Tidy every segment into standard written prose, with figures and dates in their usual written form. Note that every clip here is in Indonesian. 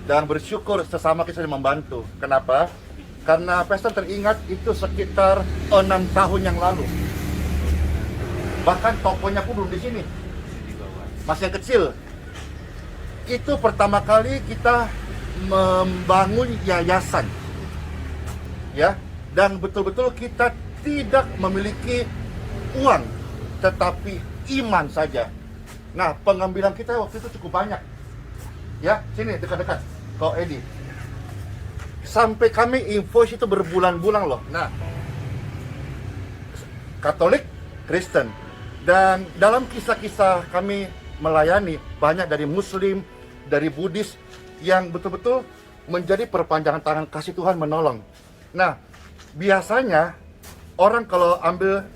dan bersyukur sesama kita membantu. Kenapa? Karena Pastor teringat itu sekitar 6 tahun yang lalu. Bahkan tokonya pun belum di sini, masih yang kecil. Itu pertama kali kita membangun yayasan, ya, dan betul-betul kita tidak memiliki uang, tetapi iman saja. Nah, pengambilan kita waktu itu cukup banyak, ya. Sini dekat-dekat, kau Edi. Sampai kami invoice itu berbulan-bulan loh. Nah, Katolik, Kristen, dan dalam kisah-kisah kami melayani banyak dari Muslim, dari Buddhis yang betul-betul menjadi perpanjangan tangan kasih Tuhan menolong. Nah, biasanya orang kalau ambil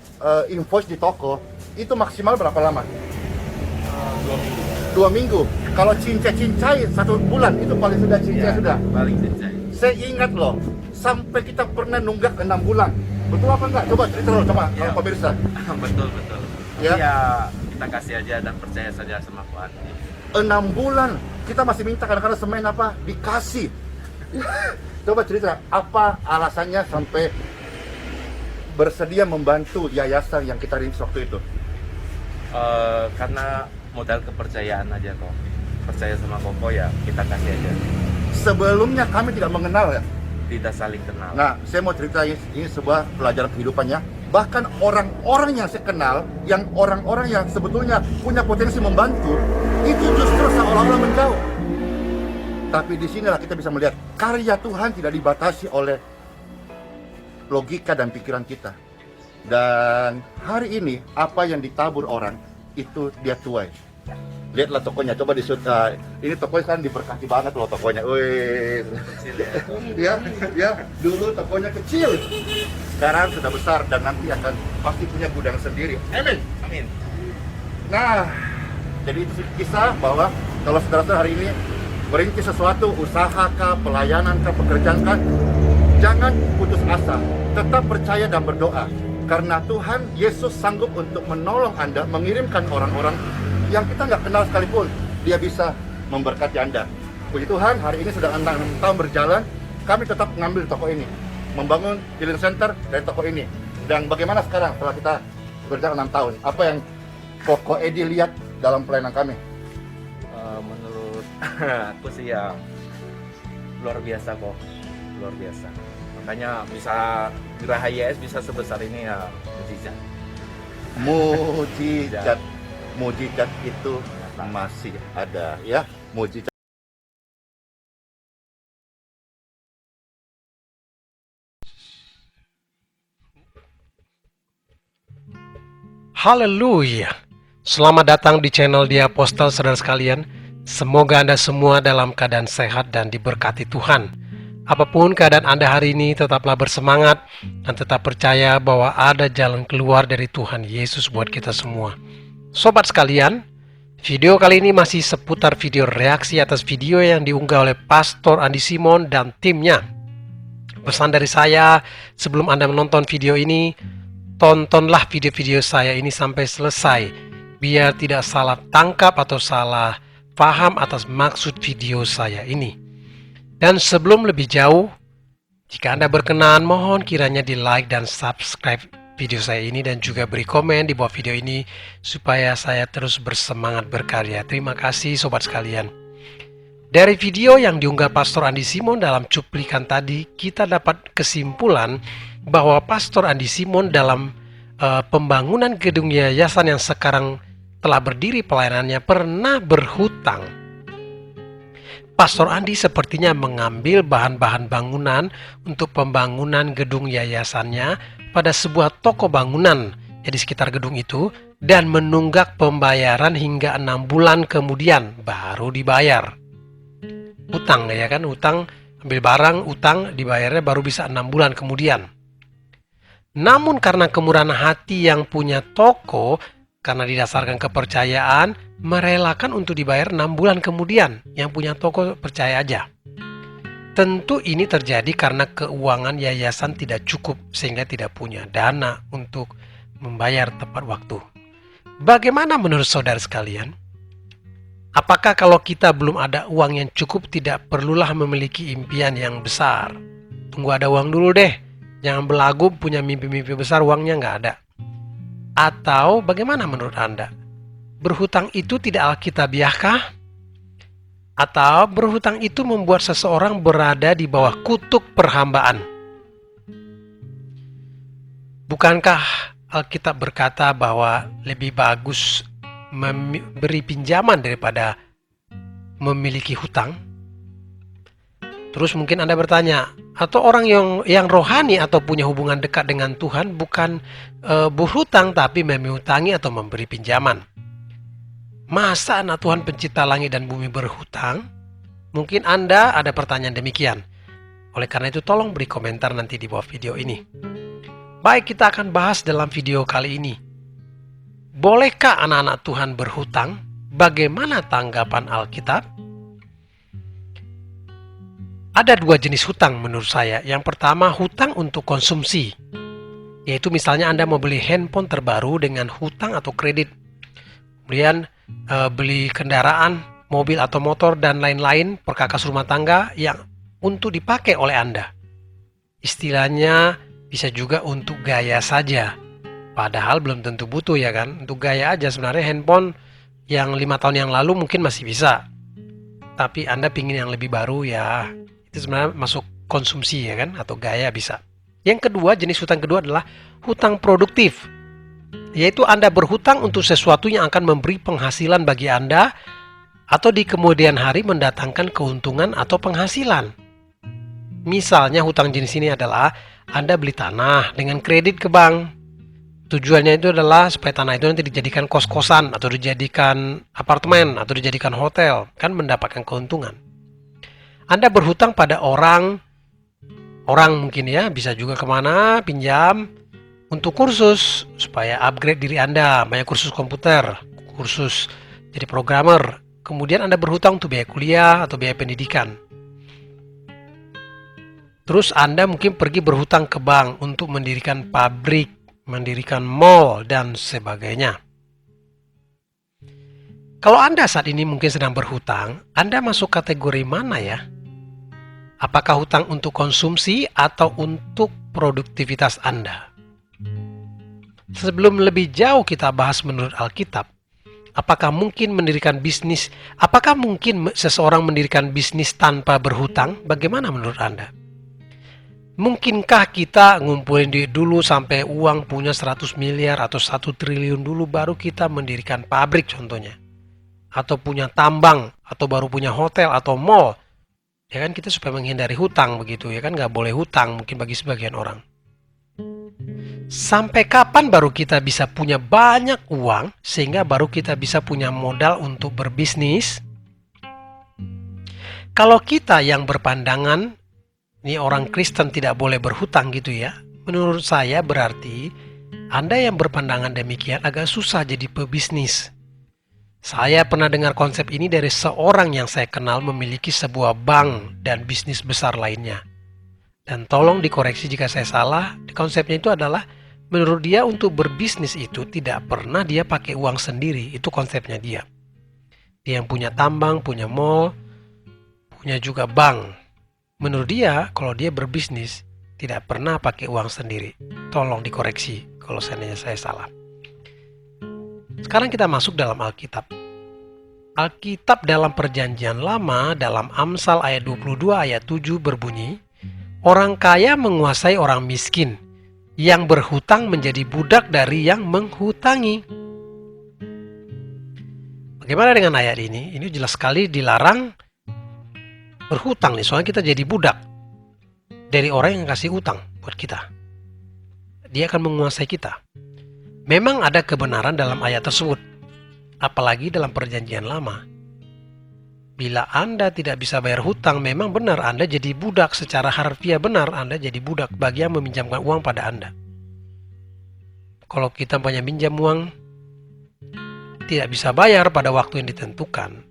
invoice di toko itu maksimal berapa lama? 2 minggu. Kalau cincai 1 bulan itu paling sudah cincai sudah. Paling cincai. Saya ingat loh, sampai kita pernah nunggak 6 bulan. Betul apa enggak? Coba cerita loh, coba Ya. pemirsa. Betul. Ya. Ya, kita kasih aja dan percaya saja sama Tuhan. 6 bulan kita masih minta kadang-kadang semen apa dikasih. Coba cerita apa alasannya sampai bersedia membantu yayasan yang kita rintis waktu itu. Karena modal kepercayaan aja kok. Percaya sama Koko ya kita kasih aja. Sebelumnya kami tidak mengenal ya. Tidak saling kenal. Nah, saya mau cerita ini sebuah pelajaran kehidupannya. Bahkan orang-orang yang saya kenal, yang orang-orang yang sebetulnya punya potensi membantu, itu justru seolah-olah menjauh. Tapi di sinilah kita bisa melihat karya Tuhan tidak dibatasi oleh logika dan pikiran kita. Dan hari ini apa yang ditabur orang itu dia tuai. Lihatlah tokonya, coba ini tokonya kan diberkati banget loh tokonya. Wih, Kecil ya. ya, dulu tokonya kecil, sekarang sudah besar dan nanti akan pasti punya gudang sendiri. Amin. Amin. Nah, jadi itu kisah bahwa kalau saudara-saudara hari ini merintis sesuatu, usaha kah, pelayanan kah, pekerjaan kah, jangan putus asa, tetap percaya dan berdoa. Karena Tuhan Yesus sanggup untuk menolong Anda, mengirimkan orang-orang yang kita nggak kenal sekalipun, dia bisa memberkati Anda. Puji Tuhan, hari ini sudah 6 tahun berjalan, kami tetap mengambil toko ini, membangun healing center dari toko ini. Dan bagaimana sekarang setelah kita berjalan 6 tahun? Apa yang Koko Edi lihat dalam pelayanan kami? Menurut aku sih ya luar biasa kok, luar biasa. Makanya bisa Geraha YS bisa sebesar ini ya mujizat. Mujizat. Mujizat itu masih ada ya, mujizat. Haleluya. Selamat datang di channel Dia Apostel, saudara sekalian. Semoga Anda semua dalam keadaan sehat dan diberkati Tuhan. Apapun keadaan Anda hari ini, tetaplah bersemangat dan tetap percaya bahwa ada jalan keluar dari Tuhan Yesus buat kita semua. Sobat sekalian, video kali ini masih seputar video reaksi atas video yang diunggah oleh Pastor Andi Simon dan timnya. Pesan dari saya, sebelum Anda menonton video ini, tontonlah video-video saya ini sampai selesai, biar tidak salah tangkap atau salah paham atas maksud video saya ini. Dan sebelum lebih jauh, jika Anda berkenan, mohon kiranya di like dan subscribe video saya ini dan juga beri komen di bawah video ini supaya saya terus bersemangat berkarya. Terima kasih sobat sekalian. Dari video yang diunggah Pastor Andi Simon dalam cuplikan tadi, kita dapat kesimpulan bahwa Pastor Andi Simon dalam pembangunan gedung yayasan yang sekarang telah berdiri pelayanannya pernah berhutang. Pastor Andi sepertinya mengambil bahan-bahan bangunan untuk pembangunan gedung yayasannya pada sebuah toko bangunan di sekitar gedung itu dan menunggak pembayaran hingga 6 bulan kemudian baru dibayar. Utang ya kan, utang, ambil barang, utang, dibayarnya baru bisa 6 bulan kemudian. Namun karena kemurahan hati yang punya toko, karena didasarkan kepercayaan, merelakan untuk dibayar 6 bulan kemudian. Yang punya toko percaya aja. Tentu ini terjadi karena keuangan yayasan tidak cukup sehingga tidak punya dana untuk membayar tepat waktu. Bagaimana menurut saudara sekalian? Apakah kalau kita belum ada uang yang cukup tidak perlulah memiliki impian yang besar? Tunggu ada uang dulu deh. Jangan belagu punya mimpi-mimpi besar uangnya nggak ada. Atau bagaimana menurut Anda? Berhutang itu tidak alkitabiahkah? Atau berhutang itu membuat seseorang berada di bawah kutuk perhambaan? Bukankah Alkitab berkata bahwa lebih bagus memberi pinjaman daripada memiliki hutang? Terus mungkin Anda bertanya, atau orang yang rohani atau punya hubungan dekat dengan Tuhan bukan berhutang tapi menghutangi atau memberi pinjaman. Masa anak Tuhan pencipta langit dan bumi berhutang? Mungkin Anda ada pertanyaan demikian. Oleh karena itu tolong beri komentar nanti di bawah video ini. Baik, kita akan bahas dalam video kali ini. Bolehkah anak-anak Tuhan berhutang? Bagaimana tanggapan Alkitab? Ada dua jenis hutang menurut saya. Yang pertama, hutang untuk konsumsi. Yaitu misalnya Anda mau beli handphone terbaru dengan hutang atau kredit. Kemudian beli kendaraan, mobil atau motor dan lain-lain, perkakas rumah tangga yang untuk dipakai oleh Anda. Istilahnya bisa juga untuk gaya saja. Padahal belum tentu butuh ya kan. Untuk gaya aja sebenarnya handphone yang 5 tahun yang lalu mungkin masih bisa. Tapi Anda pingin yang lebih baru ya. Itu sebenarnya masuk konsumsi ya kan. Atau gaya bisa. Yang kedua, jenis hutang kedua adalah hutang produktif. Yaitu Anda berhutang untuk sesuatu yang akan memberi penghasilan bagi Anda. Atau di kemudian hari mendatangkan keuntungan atau penghasilan. Misalnya hutang jenis ini adalah Anda beli tanah dengan kredit ke bank. Tujuannya itu adalah supaya tanah itu nanti dijadikan kos-kosan atau dijadikan apartemen atau dijadikan hotel, kan mendapatkan keuntungan. Anda berhutang pada orang mungkin ya, bisa juga kemana, pinjam untuk kursus supaya upgrade diri Anda, banyak kursus komputer, kursus jadi programmer. Kemudian Anda berhutang untuk biaya kuliah atau biaya pendidikan. Terus Anda mungkin pergi berhutang ke bank untuk mendirikan pabrik, mendirikan mall, dan sebagainya. Kalau Anda saat ini mungkin sedang berhutang, Anda masuk kategori mana ya? Apakah hutang untuk konsumsi atau untuk produktivitas Anda? Sebelum lebih jauh kita bahas menurut Alkitab, apakah mungkin seseorang mendirikan bisnis tanpa berhutang? Bagaimana menurut Anda? Mungkinkah kita ngumpulin duit dulu sampai uang punya 100 miliar atau 1 triliun dulu baru kita mendirikan pabrik contohnya? Atau punya tambang, atau baru punya hotel atau mall? Ya kan kita supaya menghindari hutang begitu ya kan, nggak boleh hutang mungkin bagi sebagian orang. Sampai kapan baru kita bisa punya banyak uang sehingga baru kita bisa punya modal untuk berbisnis? Kalau kita yang berpandangan ini orang Kristen tidak boleh berhutang gitu ya. Menurut saya berarti Anda yang berpandangan demikian agak susah jadi pebisnis. Saya pernah dengar konsep ini dari seorang yang saya kenal memiliki sebuah bank dan bisnis besar lainnya. Dan tolong dikoreksi jika saya salah, konsepnya itu adalah menurut dia untuk berbisnis itu tidak pernah dia pakai uang sendiri, itu konsepnya dia. Dia yang punya tambang, punya mall, punya juga bank. Menurut dia, kalau dia berbisnis, tidak pernah pakai uang sendiri. Tolong dikoreksi kalau seandainya saya salah. Sekarang kita masuk dalam Alkitab. Alkitab dalam Perjanjian Lama, dalam Amsal ayat 22 ayat 7 berbunyi, orang kaya menguasai orang miskin, yang berhutang menjadi budak dari yang menghutangi. Bagaimana dengan ayat ini? Ini jelas sekali dilarang berhutang nih, soalnya kita jadi budak dari orang yang kasih utang buat kita. Dia akan menguasai kita. Memang ada kebenaran dalam ayat tersebut, apalagi dalam Perjanjian Lama. Bila Anda tidak bisa bayar hutang, memang benar Anda jadi budak, secara harfiah benar Anda jadi budak bagi yang meminjamkan uang pada Anda. Kalau kita banyak minjam uang, tidak bisa bayar pada waktu yang ditentukan,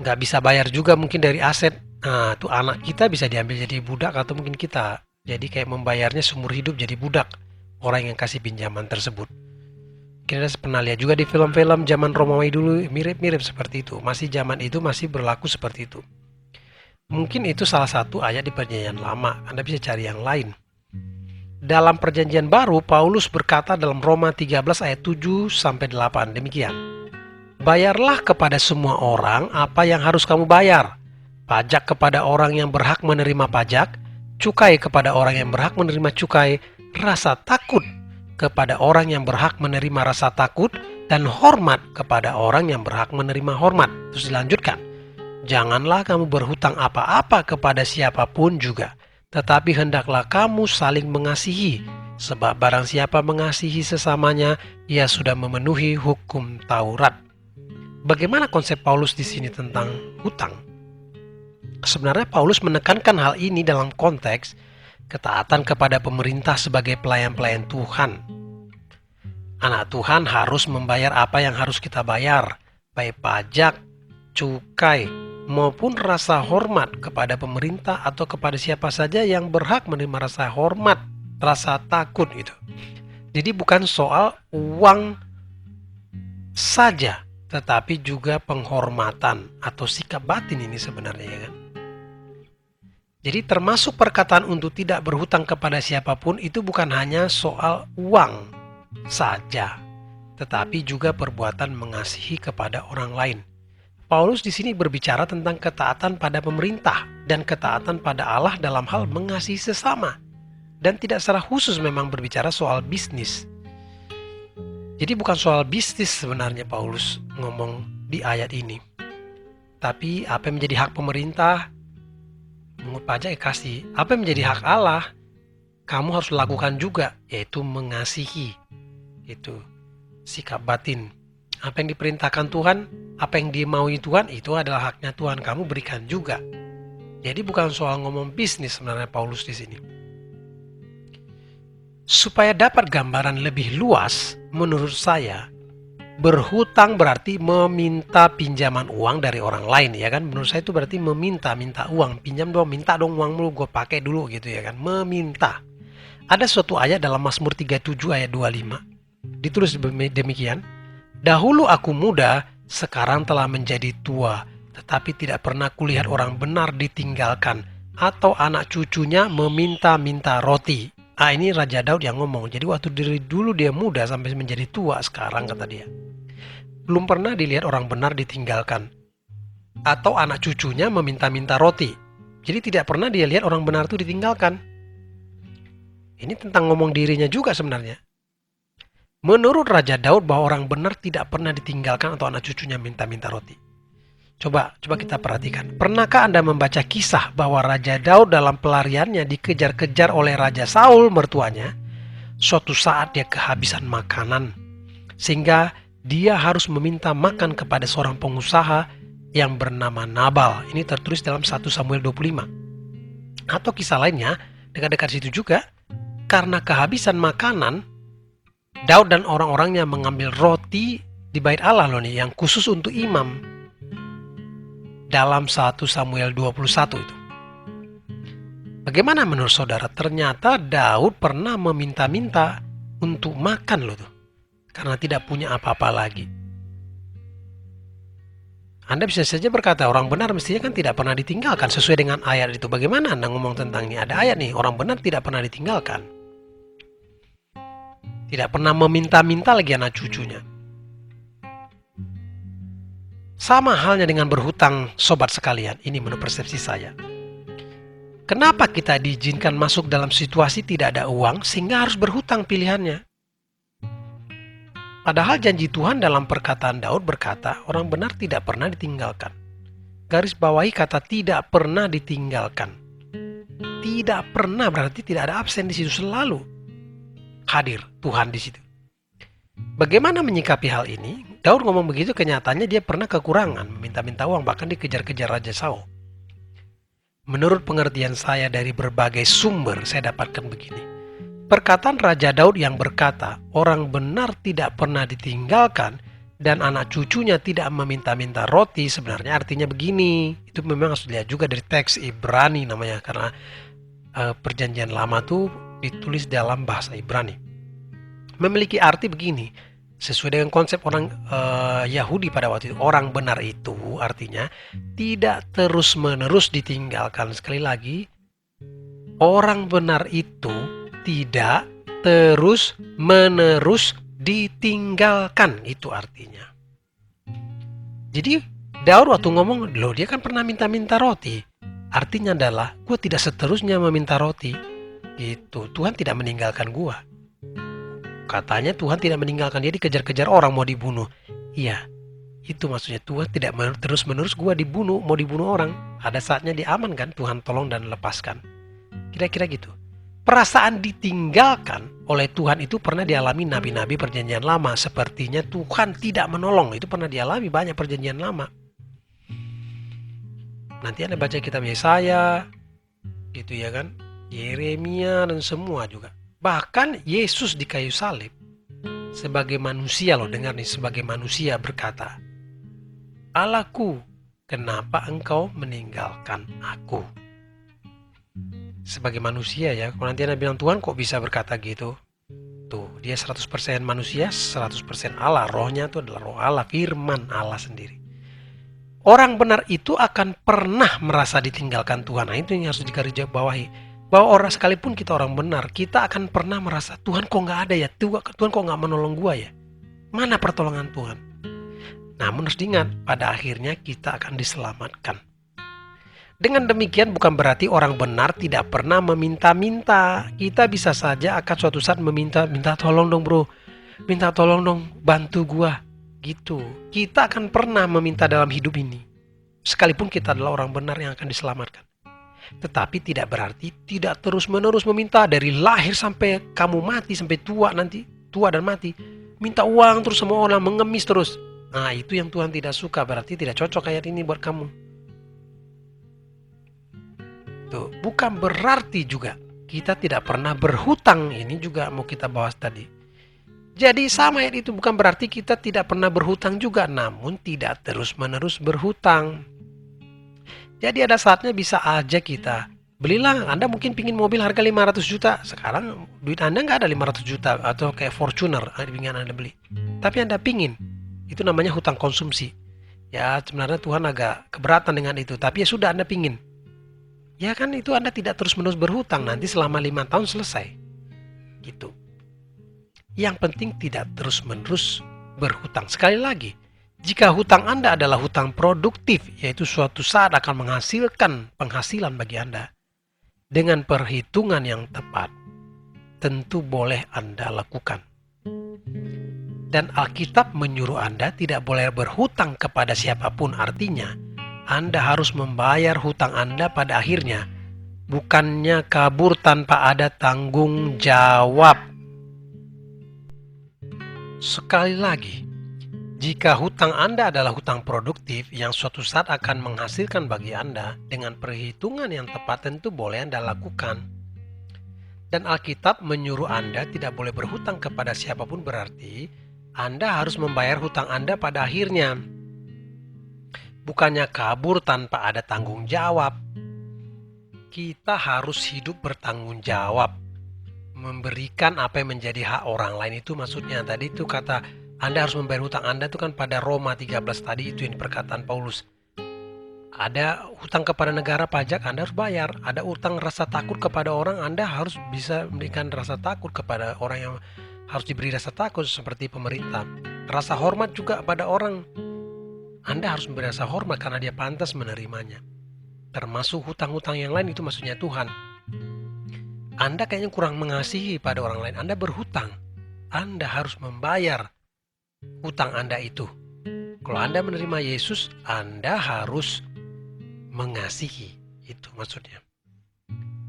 nggak bisa bayar juga mungkin dari aset. Nah, itu anak kita bisa diambil jadi budak atau mungkin kita jadi kayak membayarnya seumur hidup jadi budak orang yang kasih pinjaman tersebut. Kita pernah lihat juga di film-film zaman Romawi dulu mirip-mirip seperti itu. Masih zaman itu masih berlaku seperti itu. Mungkin itu salah satu ayat di Perjanjian Lama. Anda bisa cari yang lain. Dalam Perjanjian Baru, Paulus berkata dalam Roma 13 ayat 7 sampai 8 demikian. Bayarlah kepada semua orang apa yang harus kamu bayar. Pajak kepada orang yang berhak menerima pajak, cukai kepada orang yang berhak menerima cukai, rasa takut kepada orang yang berhak menerima rasa takut, dan hormat kepada orang yang berhak menerima hormat. Terus dilanjutkan, janganlah kamu berhutang apa-apa kepada siapapun juga, tetapi hendaklah kamu saling mengasihi, sebab barang siapa mengasihi sesamanya, ia sudah memenuhi hukum Taurat. Bagaimana konsep Paulus di sini tentang hutang? Sebenarnya Paulus menekankan hal ini dalam konteks ketaatan kepada pemerintah sebagai pelayan-pelayan Tuhan. Anak Tuhan harus membayar apa yang harus kita bayar, baik pajak, cukai, maupun rasa hormat kepada pemerintah atau kepada siapa saja yang berhak menerima rasa hormat, rasa takut itu. Jadi bukan soal uang saja, tetapi juga penghormatan atau sikap batin ini sebenarnya, ya kan? Jadi termasuk perkataan untuk tidak berhutang kepada siapapun itu bukan hanya soal uang saja, tetapi juga perbuatan mengasihi kepada orang lain. Paulus di sini berbicara tentang ketaatan pada pemerintah dan ketaatan pada Allah dalam hal mengasihi sesama, dan tidak secara khusus memang berbicara soal bisnis. Jadi bukan soal bisnis sebenarnya Paulus ngomong di ayat ini, tapi apa yang menjadi hak pemerintah, mengut pajak kasih. Apa yang menjadi hak Allah, kamu harus lakukan juga, yaitu mengasihi. Itu sikap batin. Apa yang diperintahkan Tuhan, apa yang dimaui Tuhan, itu adalah haknya Tuhan, kamu berikan juga. Jadi bukan soal ngomong bisnis sebenarnya Paulus di sini. Supaya dapat gambaran lebih luas, menurut saya, berhutang berarti meminta pinjaman uang dari orang lain, ya kan? Menurut saya itu berarti minta uang, pinjam dong, minta dong uang lu, gue pakai dulu gitu, ya kan? Meminta. Ada suatu ayat dalam Mazmur 37 ayat 25. Ditulis demikian, dahulu aku muda, sekarang telah menjadi tua, tetapi tidak pernah kulihat orang benar ditinggalkan, atau anak cucunya meminta-minta roti. Ini Raja Daud yang ngomong. Jadi waktu dari dulu dia muda sampai menjadi tua sekarang, kata dia, belum pernah dilihat orang benar ditinggalkan atau anak cucunya meminta-minta roti. Jadi tidak pernah dia lihat orang benar itu ditinggalkan. Ini tentang ngomong dirinya juga sebenarnya. Menurut Raja Daud bahwa orang benar tidak pernah ditinggalkan atau anak cucunya minta-minta roti. Coba kita perhatikan. Pernahkah Anda membaca kisah bahwa Raja Daud dalam pelariannya dikejar-kejar oleh Raja Saul mertuanya? Suatu saat dia kehabisan makanan, sehingga dia harus meminta makan kepada seorang pengusaha yang bernama Nabal. Ini tertulis dalam 1 Samuel 25. Atau kisah lainnya, dekat-dekat situ juga, karena kehabisan makanan, Daud dan orang-orangnya mengambil roti di bait Allah loh nih, yang khusus untuk imam. Dalam 1 Samuel 21 itu. Bagaimana menurut saudara? Ternyata Daud pernah meminta-minta untuk makan loh tuh, karena tidak punya apa-apa lagi. Anda bisa saja berkata orang benar mestinya kan tidak pernah ditinggalkan sesuai dengan ayat itu. Bagaimana Anda ngomong tentang ini? Ada ayat nih, orang benar tidak pernah ditinggalkan. Tidak pernah meminta-minta lagi anak cucunya. Sama halnya dengan berhutang, sobat sekalian. Ini menurut persepsi saya. Kenapa kita diizinkan masuk dalam situasi tidak ada uang sehingga harus berhutang pilihannya? Padahal janji Tuhan dalam perkataan Daud berkata, orang benar tidak pernah ditinggalkan. Garis bawahi kata tidak pernah ditinggalkan. Tidak pernah berarti tidak ada absen di situ, selalu hadir Tuhan di situ. Bagaimana menyikapi hal ini? Daud ngomong begitu, kenyataannya dia pernah kekurangan, meminta-minta uang, bahkan dikejar-kejar Raja Saul. Menurut pengertian saya dari berbagai sumber, saya dapatkan begini. Perkataan Raja Daud yang berkata, orang benar tidak pernah ditinggalkan dan anak cucunya tidak meminta-minta roti, sebenarnya artinya begini. Itu memang harus dilihat juga dari teks Ibrani namanya, karena Perjanjian Lama itu ditulis dalam bahasa Ibrani. Memiliki arti begini, Sesuai dengan konsep orang Yahudi pada waktu itu, orang benar itu artinya tidak terus-menerus ditinggalkan. Sekali lagi, orang benar itu tidak terus-menerus ditinggalkan, itu artinya. Jadi Daud waktu ngomong, loh dia kan pernah minta-minta roti. Artinya adalah, gue tidak seterusnya meminta roti. Gitu, Tuhan tidak meninggalkan gue. Katanya Tuhan tidak meninggalkan dia, dikejar-kejar orang mau dibunuh. Iya, itu maksudnya Tuhan tidak terus-menerus gue dibunuh, mau dibunuh orang. Ada saatnya diamankan, Tuhan tolong dan lepaskan. Kira-kira gitu. Perasaan ditinggalkan oleh Tuhan itu pernah dialami nabi-nabi perjanjian lama. Sepertinya Tuhan tidak menolong. Itu pernah dialami banyak perjanjian lama. Nanti Anda baca kitab Yesaya, gitu ya kan, Yeremia dan semua juga. Bahkan Yesus di kayu salib sebagai manusia, loh dengar nih, sebagai manusia berkata, "Allahku, kenapa engkau meninggalkan aku?" Sebagai manusia ya, kalau nanti Anda bilang Tuhan kok bisa berkata gitu? Tuh, dia 100% manusia, 100% Allah. Rohnya itu adalah roh Allah, firman Allah sendiri. Orang benar itu akan pernah merasa ditinggalkan Tuhan. Nah, itu yang harus digarisbawahi. Bahwa orang sekalipun kita orang benar, kita akan pernah merasa, Tuhan kok nggak ada ya? Tuhan kok nggak menolong gua ya? Mana pertolongan Tuhan? Namun harus diingat, pada akhirnya kita akan diselamatkan. Dengan demikian bukan berarti orang benar tidak pernah meminta-minta. Kita bisa saja akan suatu saat minta tolong dong bro, minta tolong dong bantu gua. Gitu. Kita akan pernah meminta dalam hidup ini. Sekalipun kita adalah orang benar yang akan diselamatkan. Tetapi tidak berarti tidak terus-menerus meminta dari lahir sampai kamu mati, sampai tua nanti, tua dan mati. Minta uang terus sama orang, mengemis terus. Nah, itu yang Tuhan tidak suka, berarti tidak cocok ayat ini buat kamu. Tuh, bukan berarti juga kita tidak pernah berhutang. Ini juga mau kita bahas tadi. Jadi sama itu bukan berarti kita tidak pernah berhutang juga, namun tidak terus-menerus berhutang. Jadi ada saatnya bisa aja kita belilah, Anda mungkin pingin mobil harga 500 juta. Sekarang duit Anda nggak ada 500 juta atau kayak Fortuner ingin Anda beli. Tapi Anda pingin, itu namanya hutang konsumsi. Ya sebenarnya Tuhan agak keberatan dengan itu, tapi ya sudah Anda pingin. Ya kan itu Anda tidak terus-menerus berhutang, nanti selama 5 tahun selesai. Gitu. Yang penting tidak terus-menerus berhutang. Sekali lagi, jika hutang Anda adalah hutang produktif, yaitu suatu saat akan menghasilkan penghasilan bagi Anda, dengan perhitungan yang tepat, tentu boleh Anda lakukan. Dan Alkitab menyuruh Anda tidak boleh berhutang kepada siapapun, artinya Anda harus membayar hutang Anda pada akhirnya, bukannya kabur tanpa ada tanggung jawab. Sekali lagi, jika hutang Anda adalah hutang produktif yang suatu saat akan menghasilkan bagi Anda, dengan perhitungan yang tepat tentu boleh Anda lakukan. Dan Alkitab menyuruh Anda tidak boleh berhutang kepada siapapun, berarti Anda harus membayar hutang Anda pada akhirnya. Bukannya kabur tanpa ada tanggung jawab. Kita harus hidup bertanggung jawab. Memberikan apa yang menjadi hak orang lain, itu maksudnya tadi itu kata Anda harus membayar hutang Anda itu kan pada Roma 13 tadi, itu yang perkataan Paulus. Ada hutang kepada negara pajak, Anda harus bayar. Ada hutang rasa takut kepada orang, Anda harus bisa memberikan rasa takut kepada orang yang harus diberi rasa takut seperti pemerintah. Rasa hormat juga pada orang, Anda harus memberi rasa hormat karena dia pantas menerimanya. Termasuk hutang-hutang yang lain, itu maksudnya Tuhan. Anda kayaknya kurang mengasihi pada orang lain, Anda berhutang. Anda harus membayar hutang Anda itu. Kalau Anda menerima Yesus, Anda harus mengasihi. Itu maksudnya.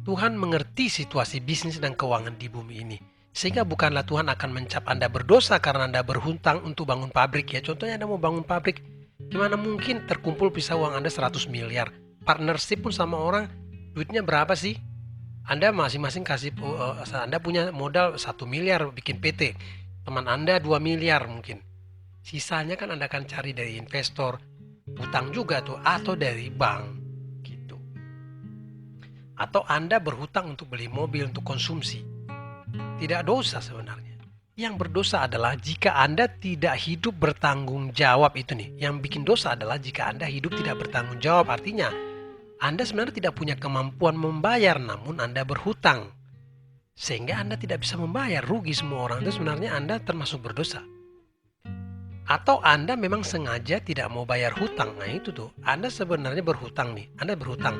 Tuhan mengerti situasi bisnis dan keuangan di bumi ini. Sehingga bukanlah Tuhan akan mencap Anda berdosa karena Anda berhutang untuk bangun pabrik. Ya, contohnya Anda mau bangun pabrik, gimana mungkin terkumpul bisa uang Anda 100 miliar. Partnership pun sama orang, duitnya berapa sih? Anda masing-masing kasih, Anda punya modal 1 miliar bikin PT, teman Anda 2 miliar mungkin. Sisanya kan Anda akan cari dari investor, utang juga tuh, atau dari bank gitu. Atau Anda berhutang untuk beli mobil untuk konsumsi. Tidak dosa sebenarnya. Yang berdosa adalah jika Anda tidak hidup bertanggung jawab itu nih. Yang bikin dosa adalah jika Anda hidup tidak bertanggung jawab. Artinya Anda sebenarnya tidak punya kemampuan membayar, namun Anda berhutang. Sehingga Anda tidak bisa membayar, rugi semua orang. Itu sebenarnya Anda termasuk berdosa. Atau Anda memang sengaja tidak mau bayar hutang. Nah itu tuh, Anda sebenarnya berhutang nih. Anda berhutang.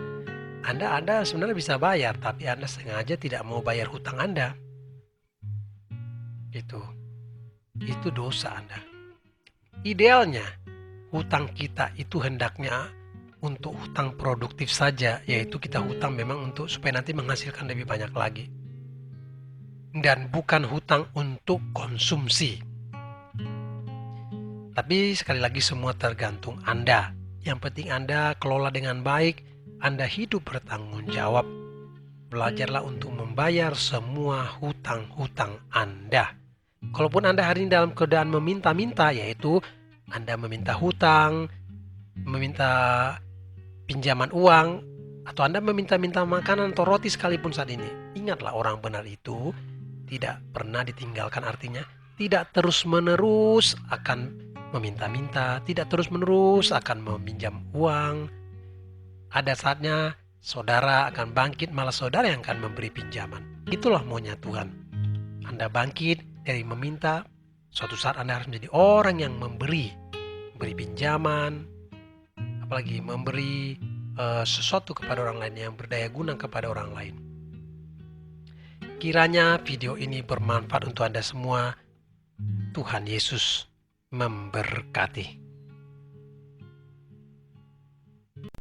Anda sebenarnya bisa bayar, tapi Anda sengaja tidak mau bayar hutang Anda. Itu dosa Anda. Idealnya hutang kita itu hendaknya untuk hutang produktif saja, yaitu kita hutang memang untuk supaya nanti menghasilkan lebih banyak lagi, dan bukan hutang untuk konsumsi. Tapi sekali lagi semua tergantung Anda. Yang penting Anda kelola dengan baik, Anda hidup bertanggung jawab. Belajarlah untuk membayar semua hutang-hutang Anda. Kalaupun Anda hari ini dalam keadaan meminta-minta, yaitu Anda meminta hutang, meminta pinjaman uang, atau Anda meminta-minta makanan atau roti sekalipun saat ini, ingatlah orang benar itu tidak pernah ditinggalkan. Artinya tidak terus-menerus akan meminta-minta, tidak terus-menerus akan meminjam uang. Ada saatnya saudara akan bangkit, malah saudara yang akan memberi pinjaman. Itulah maunya Tuhan. Anda bangkit dari meminta, suatu saat Anda harus menjadi orang yang memberi pinjaman, apalagi memberi sesuatu kepada orang lain, yang berdaya guna kepada orang lain. Kiranya video ini bermanfaat untuk Anda semua. Tuhan Yesus memberkati.